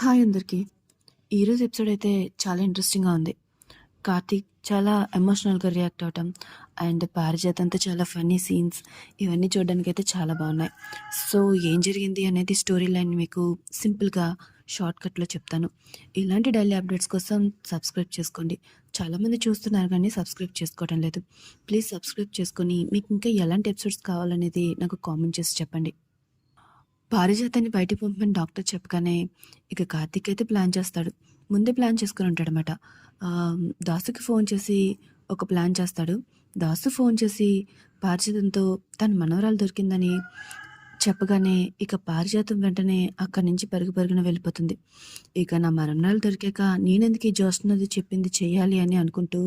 Hi అందరికీ. ఈరోజు episode అయితే చాలా ఇంట్రెస్టింగ్‌గా ఉంది. కార్తీక్ చాలా ఎమోషనల్‌గా రియాక్ట్ అవ్వటం అండ్ పారిజాత్ అంతా చాలా ఫన్నీ సీన్స్ ఇవన్నీ చూడడానికైతే చాలా బాగున్నాయి. సో, ఏం జరిగింది అనేది స్టోరీ లైన్ మీకు సింపుల్‌గా షార్ట్‌కట్‌లో చెప్తాను. ఇలాంటి డైలీ అప్డేట్స్ కోసం సబ్స్క్రైబ్ చేసుకోండి. చాలామంది చూస్తున్నారు కానీ సబ్స్క్రైబ్ చేసుకోవడం లేదు. ప్లీజ్ సబ్స్క్రైబ్ చేసుకొని మీకు ఇంకా ఎలాంటి ఎపిసోడ్స్ కావాలనేది నాకు కామెంట్ చేసి చెప్పండి. పారిజాతాన్ని బయటికి పంపమని డాక్టర్ చెప్పగానే ఇక కార్తీక్ అయితే ప్లాన్ చేస్తాడు. ముందే ప్లాన్ చేసుకొని ఉంటాడనమాట. దాసుకి ఫోన్ చేసి ఒక ప్లాన్ చేస్తాడు. దాసు ఫోన్ చేసి పారిజాతంతో తన మనవరాలు దొరికిందని చెప్పగానే ఇక పారిజాతం వెంటనే అక్కడి నుంచి పరుగున వెళ్ళిపోతుంది. ఇక నా మరణాలు దొరికాక నేనెందుకు ఈ జ్యోత్స్నది చెప్పింది చెయ్యాలి అని అనుకుంటూ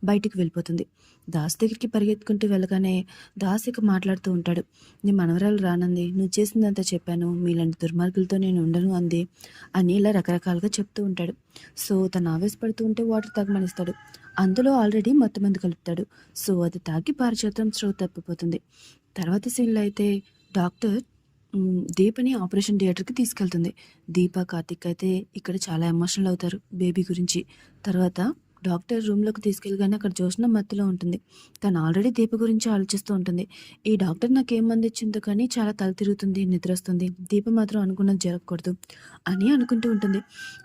బయటికి వెళ్ళిపోతుంది. దాస్ దగ్గరికి పరిగెత్తుకుంటూ వెళ్ళగానే దాస్ ఇక మాట్లాడుతూ ఉంటాడు. నీ మనవరాలు రానంది, నువ్వు చేసిందంతా చెప్పాను, మీలాంటి దుర్మార్గులతో నేను ఉండను అంది అని ఇలా రకరకాలుగా చెప్తూ ఉంటాడు. సో తను ఆవేశపడుతూ ఉంటే వాటర్ తాగమనిస్తాడు. అందులో ఆల్రెడీ మత్తుమందు కలుపుతాడు. సో అది తాగి పారిజాతం స్పృహ తప్పిపోతుంది. తర్వాత సీన్లో అయితే డాక్టర్ దీపని ఆపరేషన్ థియేటర్‌కి తీసుకెళ్తుంది. దీప, కార్తీక్ అయితే ఇక్కడ చాలా ఎమోషనల్ అవుతారు బేబీ గురించి. తర్వాత డాక్టర్ రూమ్‌లోకి తీసుకెళ్ళగానే అక్కడ జ్యోత్స్న మత్తులో ఉంటుంది. తను ఆల్రెడీ దీప గురించి ఆలోచిస్తూ ఉంటుంది. ఈ డాక్టర్ నాకేం మందిచ్చిందో కానీ చాలా తల తిరుగుతుంది, నిద్రొస్తుంది. దీప మాత్రం అనుకున్నది జరగకూడదు అని అనుకుంటూ ఉంటుంది.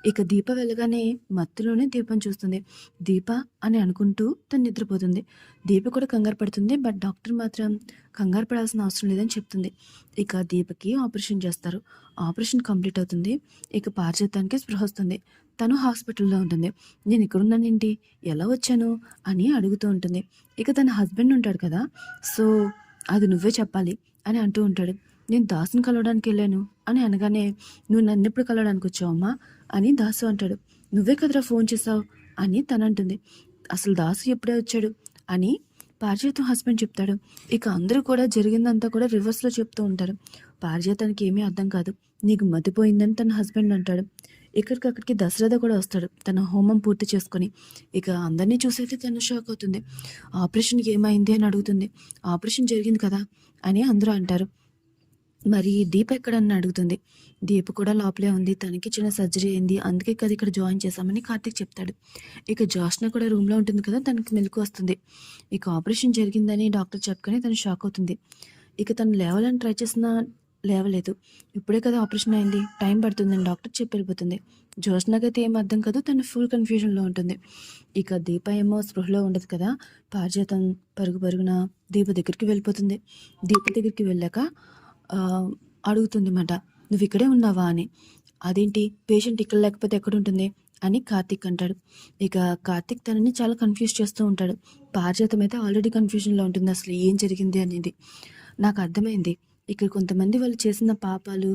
ఇక దీప వెళ్ళగానే మత్తులోనే దీపని చూస్తుంది. దీప అని అనుకుంటూ తను నిద్రపోతుంది. దీప కూడా కంగారు పడుతుంది. బట్ డాక్టర్ మాత్రం కంగారు పడాల్సిన అవసరం లేదని చెప్తుంది. ఇక దీపకి ఆపరేషన్ చేస్తారు. ఆపరేషన్ కంప్లీట్ అవుతుంది. ఇక పారిజాతానికి స్పృహ వస్తుంది. తను హాస్పిటల్‌లో ఉంటుంది. నేను ఇక్కడున్నానేంటి? ఎలా వచ్చాను? అని అడుగుతూ ఉంటుంది. ఇక తన హస్బెండ్ ఉంటాడు కదా! సో, అది నువ్వే చెప్పాలి అని అంటూ ఉంటాడు. నేను దాసుని కలవడానికెళ్ళాను అని అనగానే, నువ్వు నన్నెప్పుడు కలవడానికొచ్చావమ్మా? అని దాసు అంటాడు. నువ్వే కదరా ఫోన్ చేశావు అని తనంటుంది. అసలు దాసు ఎప్పుడే వచ్చాడు? అని పారిజాతం హస్బెండ్ చెప్తాడు. ఇక అందరూ కూడా జరిగిందంతా కూడా రివర్స్‌లో చెప్తూ ఉంటారు. పారిజాతానికి ఏమీ అర్థం కాదు. నీకు మతిపోయిందని తన హస్బెండ్ అంటాడు. ఇక్కడికక్కడికి దశరథ కూడా వస్తాడు తన హోమం పూర్తి చేసుకొని. ఇక అందరినీ చూసైతే తను షాక్ అవుతుంది. ఆపరేషన్‌కి ఏమైంది అని అడుగుతుంది. ఆపరేషన్ జరిగింది కదా అని అందరూ అంటారు. మరి దీప ఎక్కడని అడుగుతుంది. దీప కూడా లోపలే ఉంది. తనకి చిన్న సర్జరీ అయింది. అందుకే కదా ఇక్కడ జాయిన్ చేశామని కార్తీక్ చెప్తాడు. ఇక జ్యోత్స్న కూడా రూమ్‌లో ఉంటుంది కదా! తనకి మెలుకువ వస్తుంది. ఇక ఆపరేషన్ జరిగిందని డాక్టర్ చెప్పగానే తను షాక్ అవుతుంది. ఇక తను లేవాలని ట్రై చేసినా లేవలేదు. ఇప్పుడే కదా ఆపరేషన్ అయింది. టైం పడుతుందని డాక్టర్ చెప్పి వెళ్ళిపోతుంది. జ్యోత్స్నకైతే ఏం అర్థం కాదు. తను ఫుల్ కన్‌ఫ్యూజన్‌లో ఉంటుంది. ఇక దీప ఏమో స్పృహలో ఉండదు కదా! పారిజాతం పరుగున దీప దగ్గరికి వెళ్ళిపోతుంది. దీప దగ్గరికి వెళ్ళాక అడుగుతుందన్నమాట. "నువ్వు ఇక్కడే ఉన్నావా?" అని. "అదేంటి పేషెంట్ ఇక్కడ లేకపోతే ఎక్కడుంటుంది?" అని కార్తీక్ అంటాడు. ఇక కార్తీక్ తనని చాలా కన్‌ఫ్యూజ్ చేస్తూ ఉంటాడు. పారిజాతం అయితే ఆల్రెడీ కన్‌ఫ్యూజన్‌లో ఉంటుంది. అసలు ఏం జరిగింది అనేది. నాకు అర్థమైంది. ఇక్కడ కొంతమంది వాళ్ళు చేసిన పాపాలు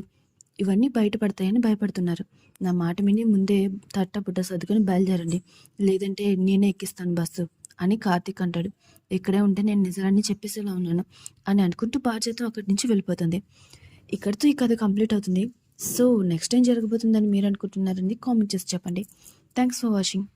ఇవన్నీ బయటపడతాయని భయపడుతున్నారు. నా మాట విని ముందే తట్టబుట్ట సర్దుకొని బయలుదేరండి. లేదంటే నేనే ఎక్కిస్తాను బస్సు అని కార్తీక్ అంటాడు. ఇక్కడే ఉంటే నేను నిజాన్ని చెప్పేసేలా ఉన్నాను అని అనుకుంటూ పారిజాతం అక్కడి నుంచి వెళ్ళిపోతుంది. ఇక్కడితో ఈ కథ కంప్లీట్ అవుతుంది. సో నెక్స్ట్ ఏం జరగబోతుందని మీరు అనుకుంటున్నారని కామెంట్ చేసి చెప్పండి. Thanks for watching.